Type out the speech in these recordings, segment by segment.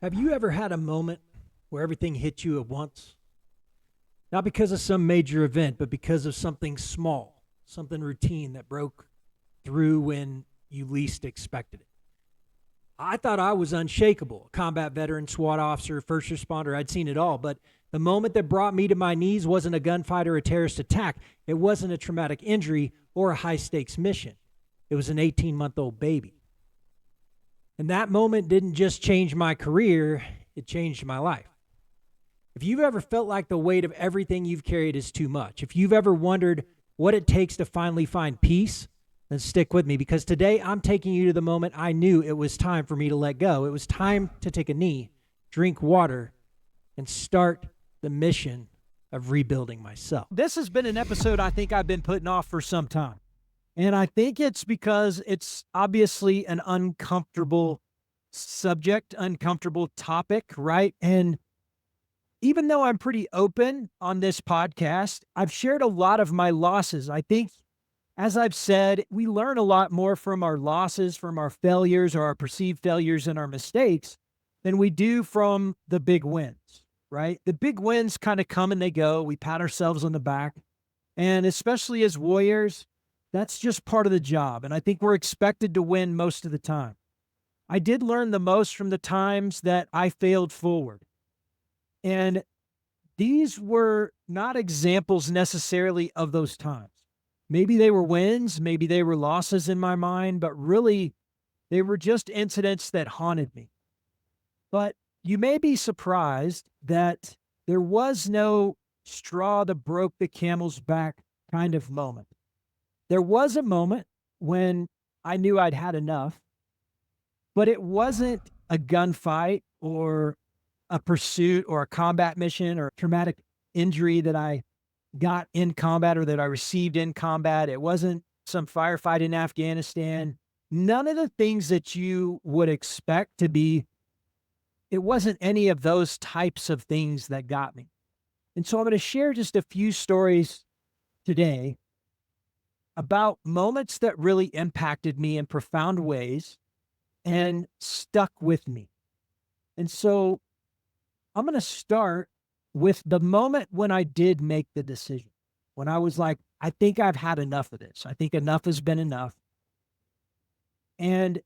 Have you ever had a moment where everything hit you at once? Not because of some major event, but because of something small, something routine that broke through when you least expected it. I thought I was unshakable, a combat veteran, SWAT officer, first responder. I'd seen it all. But the moment that brought me to my knees wasn't a gunfight or a terrorist attack. It wasn't a traumatic injury or a high stakes mission. It was an 18-month-old baby. And that moment didn't just change my career, it changed my life. If you've ever felt like the weight of everything you've carried is too much, if you've ever wondered what it takes to finally find peace, then stick with me, because today I'm taking you to the moment I knew it was time for me to let go. It was time to take a knee, drink water, and start the mission of rebuilding myself. This has been an episode I think I've been putting off for some time. And I think it's because it's obviously an uncomfortable subject, uncomfortable topic, right? And even though I'm pretty open on this podcast, I've shared a lot of my losses. I think, as I've said, we learn a lot more from our losses, from our failures or our perceived failures and our mistakes than we do from the big wins, right? The big wins kind of come and they go. We pat ourselves on the back. And especially as warriors, that's just part of the job. And I think we're expected to win most of the time. I did learn the most from the times that I failed forward. And these were not examples necessarily of those times. Maybe they were wins, maybe they were losses in my mind, but really they were just incidents that haunted me. But you may be surprised that there was no straw that broke the camel's back kind of moment. There was a moment when I knew I'd had enough, but it wasn't a gunfight or a pursuit or a combat mission or a traumatic injury that I got in combat or that I received in combat. It wasn't some firefight in Afghanistan. None of the things that you would expect to be, it wasn't any of those types of things that got me. And so I'm going to share just a few stories today about moments that really impacted me in profound ways and stuck with me. And so I'm going to start with the moment when I did make the decision, when I was like, I think I've had enough of this. I think enough has been enough. And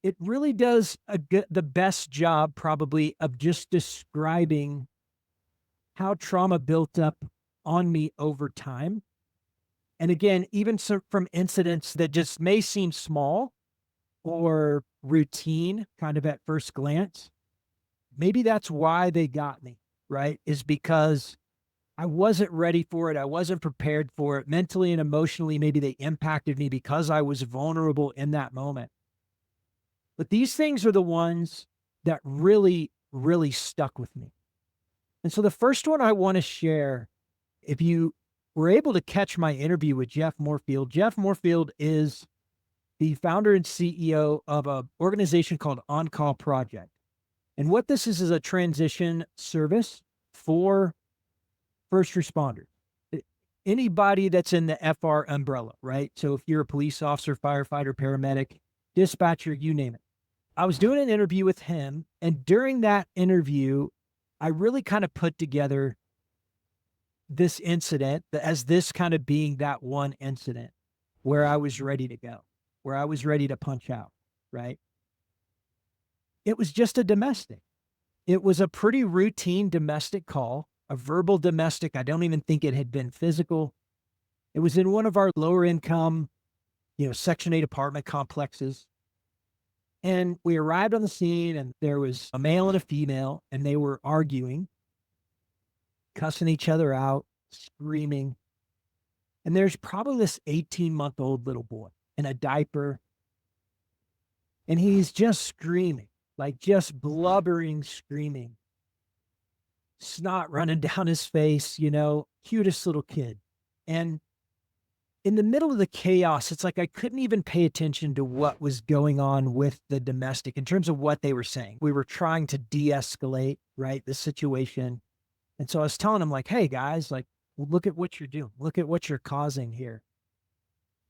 it really does the best job probably of just describing how trauma built up on me over time. And again, even from incidents that just may seem small or routine kind of at first glance, maybe that's why they got me, right? Is because I wasn't ready for it. I wasn't prepared for it mentally and emotionally. Maybe they impacted me because I was vulnerable in that moment. But these things are the ones that really, really stuck with me. And so the first one I want to share, if you were able to catch my interview with Jeff Moorfield is the founder and CEO of an organization called On Call Project. And what this is a transition service for first responders. Anybody that's in the FR umbrella, right? So if you're a police officer, firefighter, paramedic, dispatcher, you name it. I was doing an interview with him, and during that interview, I really kind of put together this incident as this kind of being that one incident where I was ready to go, where I was ready to punch out, right? It was just a domestic. It was a pretty routine domestic call, a verbal domestic. I don't even think it had been physical. It was in one of our lower income, Section 8 apartment complexes. And we arrived on the scene and there was a male and a female and they were arguing, cussing each other out, screaming. And there's probably this 18-month-old little boy in a diaper. And he's just screaming, like just blubbering, screaming. Snot running down his face, cutest little kid. And in the middle of the chaos, it's like I couldn't even pay attention to what was going on with the domestic in terms of what they were saying. We were trying to de-escalate, right, the situation. And so I was telling them, like, hey, guys, like, look at what you're doing. Look at what you're causing here.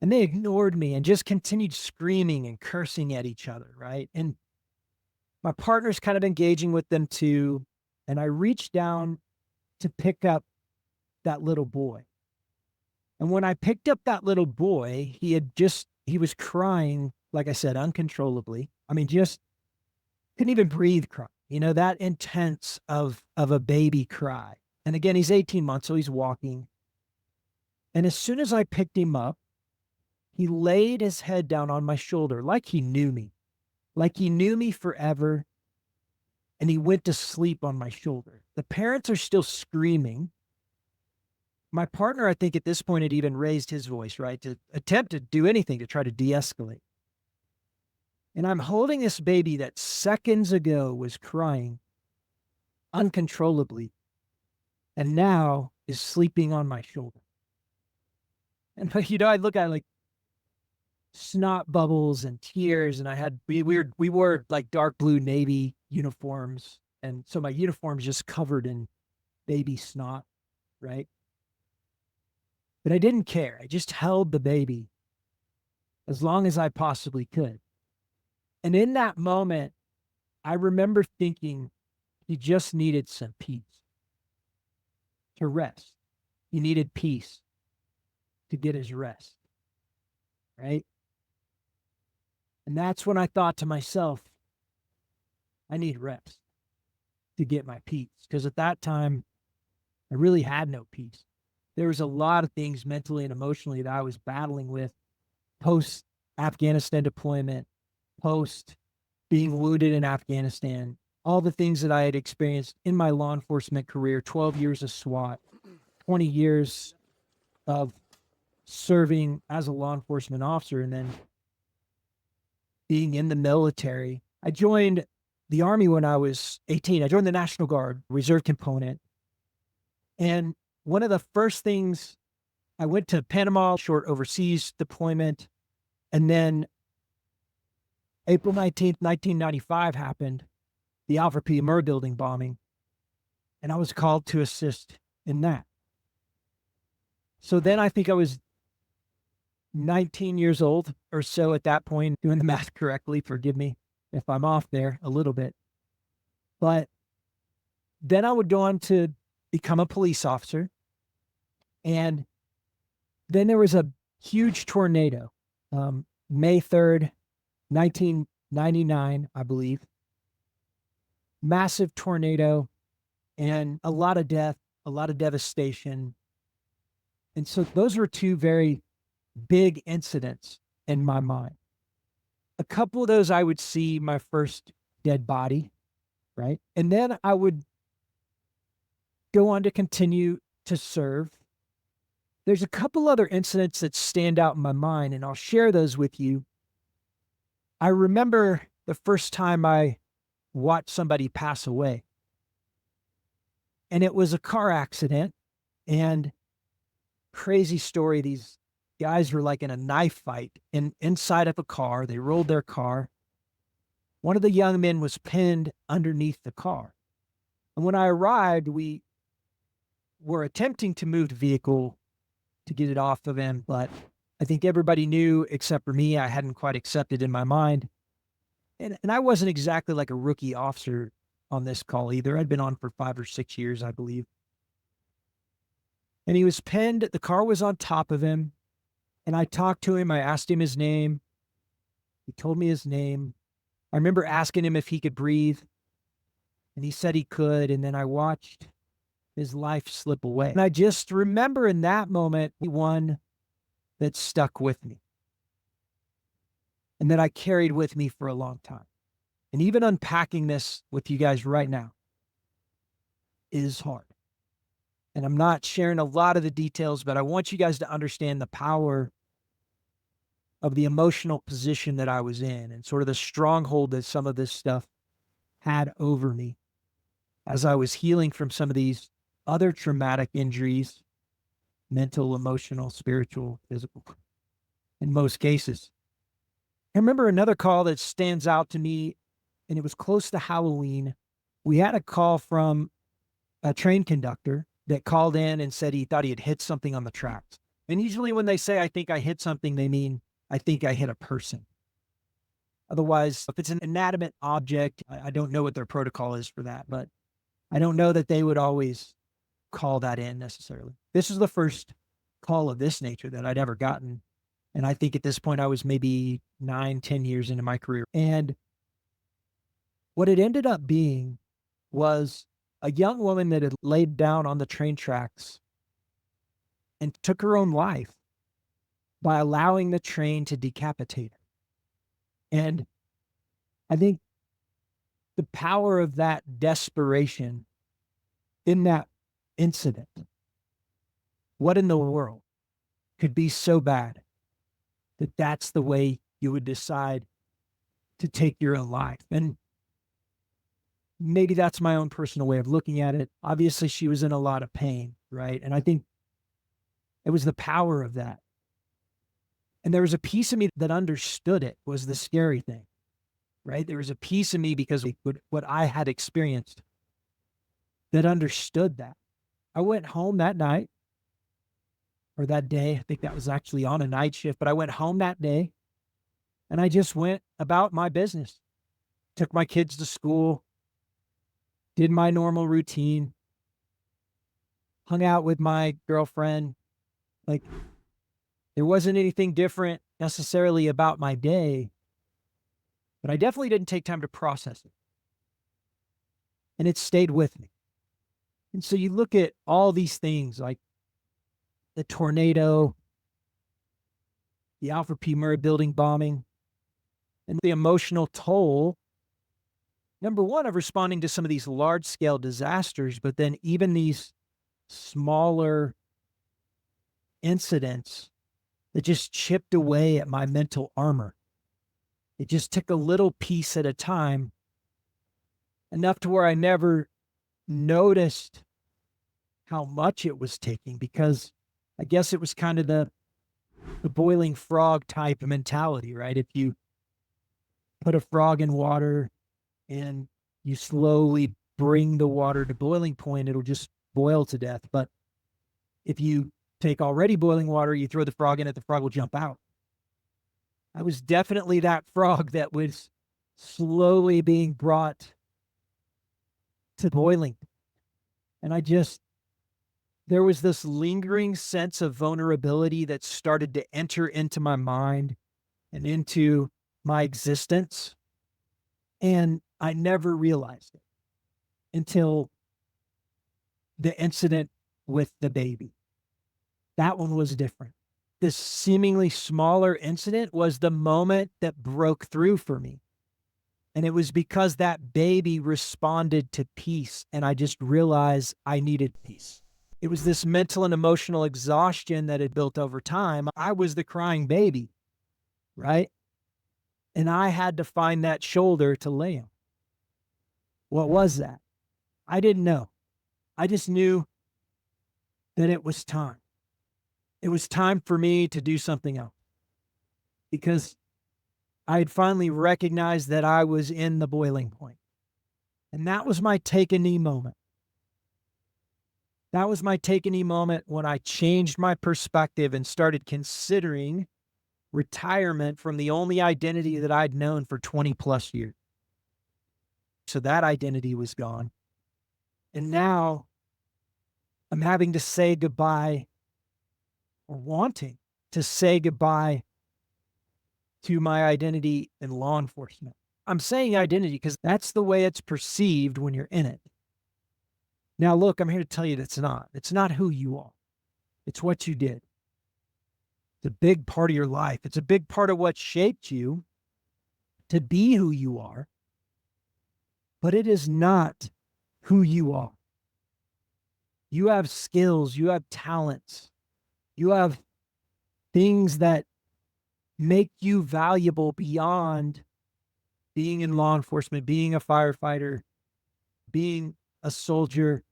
And they ignored me and just continued screaming and cursing at each other, right? And My partner's kind of engaging with them too. And I reached down to pick up that little boy. And when I picked up that little boy, he was crying, like I said, uncontrollably. I mean, just couldn't even breathe crying, that intense of a baby cry. And again, he's 18 months, so he's walking. And as soon as I picked him up, he laid his head down on my shoulder like he knew me, forever. And he went to sleep on my shoulder. The parents are still screaming. My partner, I think at this point, had even raised his voice, right, to attempt to do anything to try to de-escalate. And I'm holding this baby that seconds ago was crying uncontrollably and now is sleeping on my shoulder. And, I look at it like snot bubbles and tears. And we wore like dark blue Navy uniforms. And so my uniform's just covered in baby snot, right? But I didn't care. I just held the baby as long as I possibly could. And in that moment, I remember thinking he just needed some peace to rest. He needed peace to get his rest, right? And that's when I thought to myself, I need rest to get my peace. Because at that time, I really had no peace. There was a lot of things mentally and emotionally that I was battling with post Afghanistan deployment, post being wounded in Afghanistan, all the things that I had experienced in my law enforcement career, 12 years of SWAT, 20 years of serving as a law enforcement officer, and then being in the military. I joined the Army when I was 18. I joined the National Guard reserve component. And one of the first things, I went to Panama, short overseas deployment. And then April 19th, 1995 happened, the Alfred P. Murrah building bombing. And I was called to assist in that. So then I think I was 19 years old or so at that point, doing the math correctly. Forgive me if I'm off there a little bit. But then I would go on to become a police officer. And then there was a huge tornado, May 3rd, 1999, I believe. Massive tornado and a lot of death, a lot of devastation. And so those were two very big incidents in my mind. A couple of those, I would see my first dead body, right? And then I would go on to continue to serve. There's a couple other incidents that stand out in my mind, and I'll share those with you. I remember the first time I watched somebody pass away. And it was a car accident, and crazy story. These guys were like in a knife fight inside of a car. They rolled their car. One of the young men was pinned underneath the car. And when I arrived, we were attempting to move the vehicle to get it off of him, but I think everybody knew except for me, I hadn't quite accepted in my mind. And I wasn't exactly like a rookie officer on this call either. I'd been on for 5 or 6 years, I believe. And he was pinned. The car was on top of him. And I talked to him. I asked him his name. He told me his name. I remember asking him if he could breathe. And he said he could. And then I watched his life slip away. And I just remember in that moment, one that stuck with me and that I carried with me for a long time. And even unpacking this with you guys right now is hard. And I'm not sharing a lot of the details, but I want you guys to understand the power of the emotional position that I was in and sort of the stronghold that some of this stuff had over me as I was healing from some of these other traumatic injuries, mental, emotional, spiritual, physical, in most cases. I remember another call that stands out to me, and it was close to Halloween. We had a call from a train conductor that called in and said he thought he had hit something on the tracks. And usually when they say, I think I hit something, they mean, I think I hit a person. Otherwise, if it's an inanimate object, I don't know what their protocol is for that, but I don't know that they would always call that in necessarily. This is the first call of this nature that I'd ever gotten. And I think at this point I was maybe 9, 10 years into my career. And what it ended up being was a young woman that had laid down on the train tracks and took her own life by allowing the train to decapitate her. And I think the power of that desperation in that incident, what in the world could be so bad that that's the way you would decide to take your own life? And maybe that's my own personal way of looking at it. Obviously, she was in a lot of pain, right? And I think it was the power of that. And there was a piece of me that understood it, was the scary thing, right? There was a piece of me because of what I had experienced that understood that. I went home that night or that day. I think that was actually on a night shift, but I went home that day and I just went about my business, took my kids to school, did my normal routine, hung out with my girlfriend. Like, there wasn't anything different necessarily about my day, but I definitely didn't take time to process it. And it stayed with me. And so you look at all these things like the tornado, the Alfred P. Murrah building bombing, and the emotional toll, number one, of responding to some of these large scale disasters, but then even these smaller incidents that just chipped away at my mental armor. It just took a little piece at a time, enough to where I never noticed how much it was taking, because I guess it was kind of the boiling frog type of mentality, right? If you put a frog in water and you slowly bring the water to boiling point, it'll just boil to death. But if you take already boiling water, you throw the frog in it, the frog will jump out. I was definitely that frog that was slowly being brought to boiling. And there was this lingering sense of vulnerability that started to enter into my mind and into my existence. And I never realized it until the incident with the baby. That one was different. This seemingly smaller incident was the moment that broke through for me. And it was because that baby responded to peace, and I just realized I needed peace. It was this mental and emotional exhaustion that had built over time. I was the crying baby, right? And I had to find that shoulder to lay on. What was that? I didn't know. I just knew that it was time. It was time for me to do something else, because I had finally recognized that I was in the boiling point. And that was my take a knee moment. That was my take a knee moment when I changed my perspective and started considering retirement from the only identity that I'd known for 20 plus years. So that identity was gone. And now I'm having to say goodbye, or wanting to say goodbye, to my identity in law enforcement. I'm saying identity because that's the way it's perceived when you're in it. Now, look, I'm here to tell you that it's not. It's not who you are. It's what you did. It's a big part of your life. It's a big part of what shaped you to be who you are. But it is not who you are. You have skills. You have talents. You have things that make you valuable beyond being in law enforcement, being a firefighter, being a soldier,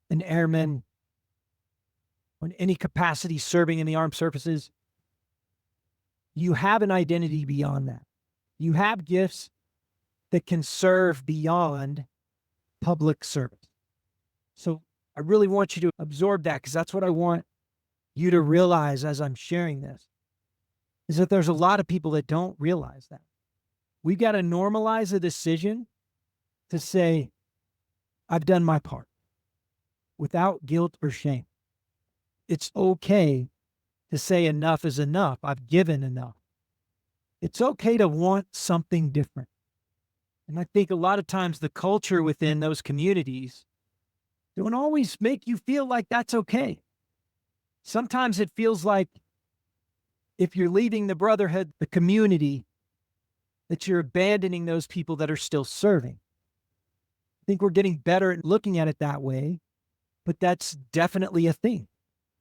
an airman, in any capacity serving in the armed services. You have an identity beyond that. You have gifts that can serve beyond public service. So I really want you to absorb that, because that's what I want you to realize as I'm sharing this. is that there's a lot of people that don't realize that. We've got to normalize a decision to say, I've done my part without guilt or shame. It's okay to say enough is enough. I've given enough. It's okay to want something different. And I think a lot of times the culture within those communities don't always make you feel like that's okay. Sometimes it feels like if you're leaving the brotherhood, the community, that you're abandoning those people that are still serving. I think we're getting better at looking at it that way, but that's definitely a thing.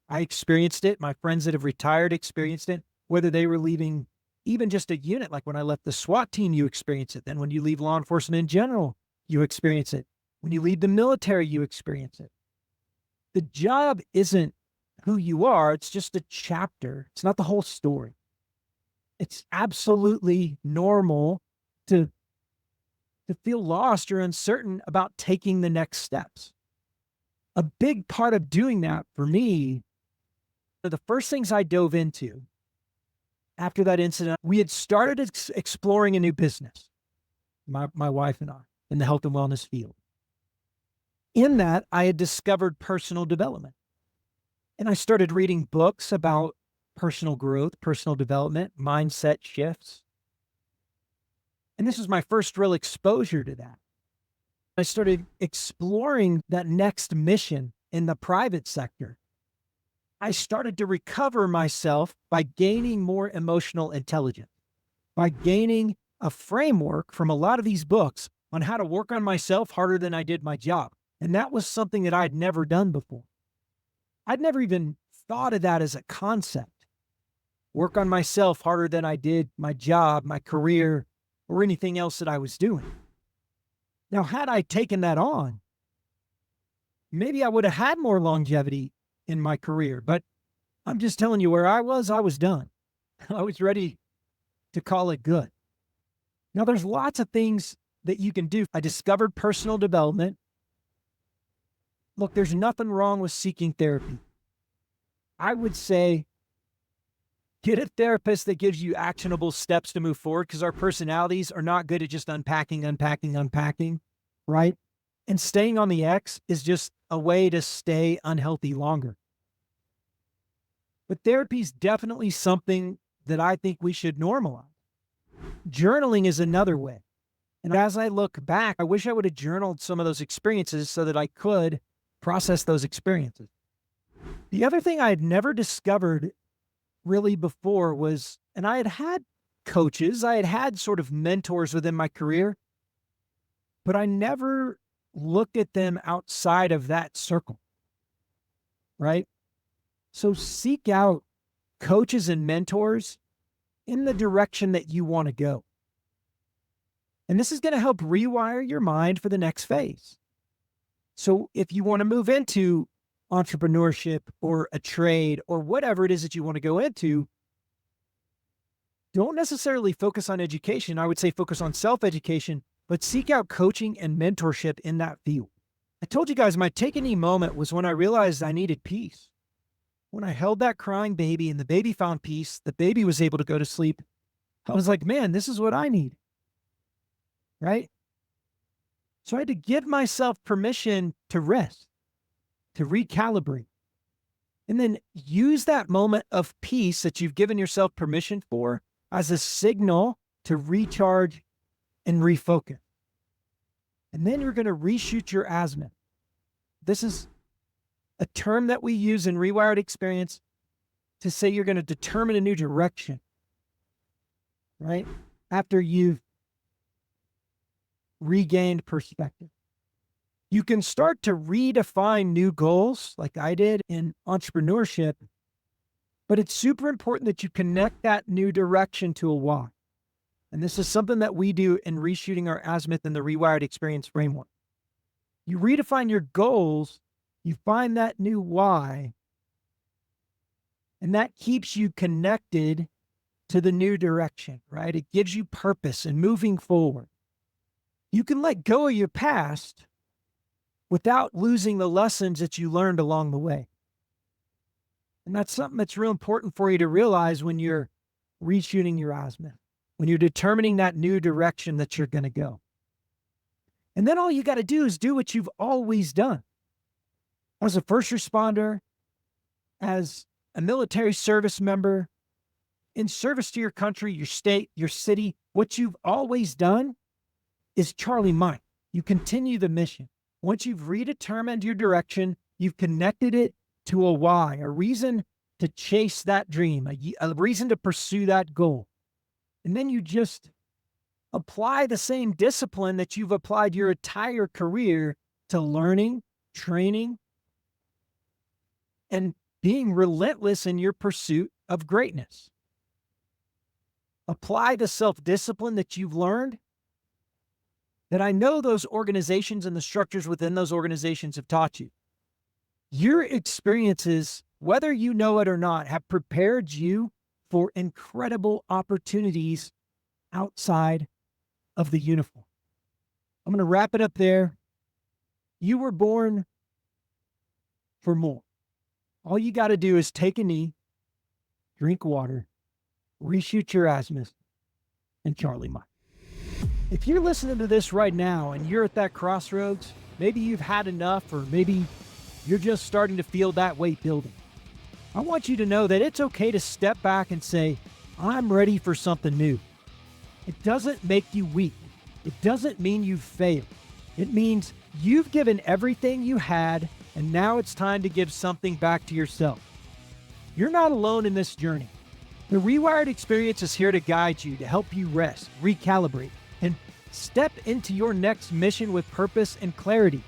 I experienced it. My friends that have retired experienced it, whether they were leaving even just a unit, like when I left the SWAT team, you experience it. Then when you leave law enforcement in general, you experience it. When you leave the military, you experience it. The job isn't who you are. It's just a chapter. It's not the whole story. It's absolutely normal to feel lost or uncertain about taking the next steps. A big part of doing that for me, the first things I dove into after that incident, we had started exploring a new business, my wife and I, in the health and wellness field. In that, I had discovered personal development. And I started reading books about personal growth, personal development, mindset shifts. And this was my first real exposure to that. I started exploring that next mission in the private sector. I started to recover myself by gaining more emotional intelligence, by gaining a framework from a lot of these books on how to work on myself harder than I did my job. And that was something that I'd never done before. I'd never even thought of that as a concept. Work on myself harder than I did my job, my career, or anything else that I was doing. Now, had I taken that on, maybe I would have had more longevity in my career, but I'm just telling you where I was done. I was ready to call it good. Now, there's lots of things that you can do. I discovered personal development. Look, there's nothing wrong with seeking therapy. I would say get a therapist that gives you actionable steps to move forward, because our personalities are not good at just unpacking, right? And staying on the X is just a way to stay unhealthy longer. But therapy is definitely something that I think we should normalize. Journaling is another way. And as I look back, I wish I would have journaled some of those experiences so that I could process those experiences. The other thing I had never discovered really before was, and I had coaches, I had sort of mentors within my career, but I never looked at them outside of that circle, right? So seek out coaches and mentors in the direction that you want to go. And this is going to help rewire your mind for the next phase. So if you want to move into entrepreneurship or a trade or whatever it is that you want to go into, don't necessarily focus on education. I would say focus on self-education, but seek out coaching and mentorship in that field. I told you guys my take a knee moment was when I realized I needed peace. When I held that crying baby and the baby found peace, the baby was able to go to sleep. I was like, man, this is what I need. Right? So I had to give myself permission to rest, to recalibrate, and then use that moment of peace that you've given yourself permission for as a signal to recharge and refocus. And then you're going to reshoot your azimuth. This is a term that we use in Rewired experience to say you're going to determine a new direction, right? After you've regained perspective. You can start to redefine new goals like I did in entrepreneurship, but it's super important that you connect that new direction to a why. And this is something that we do in reshooting our azimuth in the Rewired experience framework. You redefine your goals, you find that new why, and that keeps you connected to the new direction, right? It gives you purpose and moving forward. You can let go of your past without losing the lessons that you learned along the way. And that's something that's real important for you to realize when you're reshooting your azimuth, when you're determining that new direction that you're going to go. And then all you got to do is do what you've always done. As a first responder, as a military service member, in service to your country, your state, your city, what you've always done is Charlie Mike. You continue the mission. Once you've redetermined your direction, you've connected it to a why, a reason to chase that dream, a reason to pursue that goal. And then you just apply the same discipline that you've applied your entire career to learning, training, and being relentless in your pursuit of greatness. Apply the self-discipline that you've learned, that I know those organizations and the structures within those organizations have taught you. Your experiences, whether you know it or not, have prepared you for incredible opportunities outside of the uniform. I'm going to wrap it up there. You were born for more. All you got to do is take a knee, drink water, reshoot your azimuth, and Charlie Mike. If you're listening to this right now and you're at that crossroads, maybe you've had enough, or maybe you're just starting to feel that weight building. I want you to know that it's okay to step back and say, I'm ready for something new. It doesn't make you weak. It doesn't mean you've failed. It means you've given everything you had, and now it's time to give something back to yourself. You're not alone in this journey. The Rewired experience is here to guide you, to help you rest, recalibrate, and step into your next mission with purpose and clarity.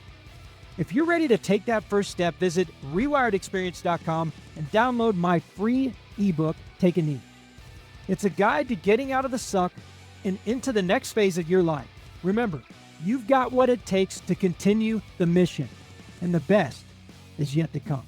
If you're ready to take that first step, visit rewiredexperience.com and download my free ebook, Take a Knee. It's a guide to getting out of the suck and into the next phase of your life. Remember, you've got what it takes to continue the mission, and the best is yet to come.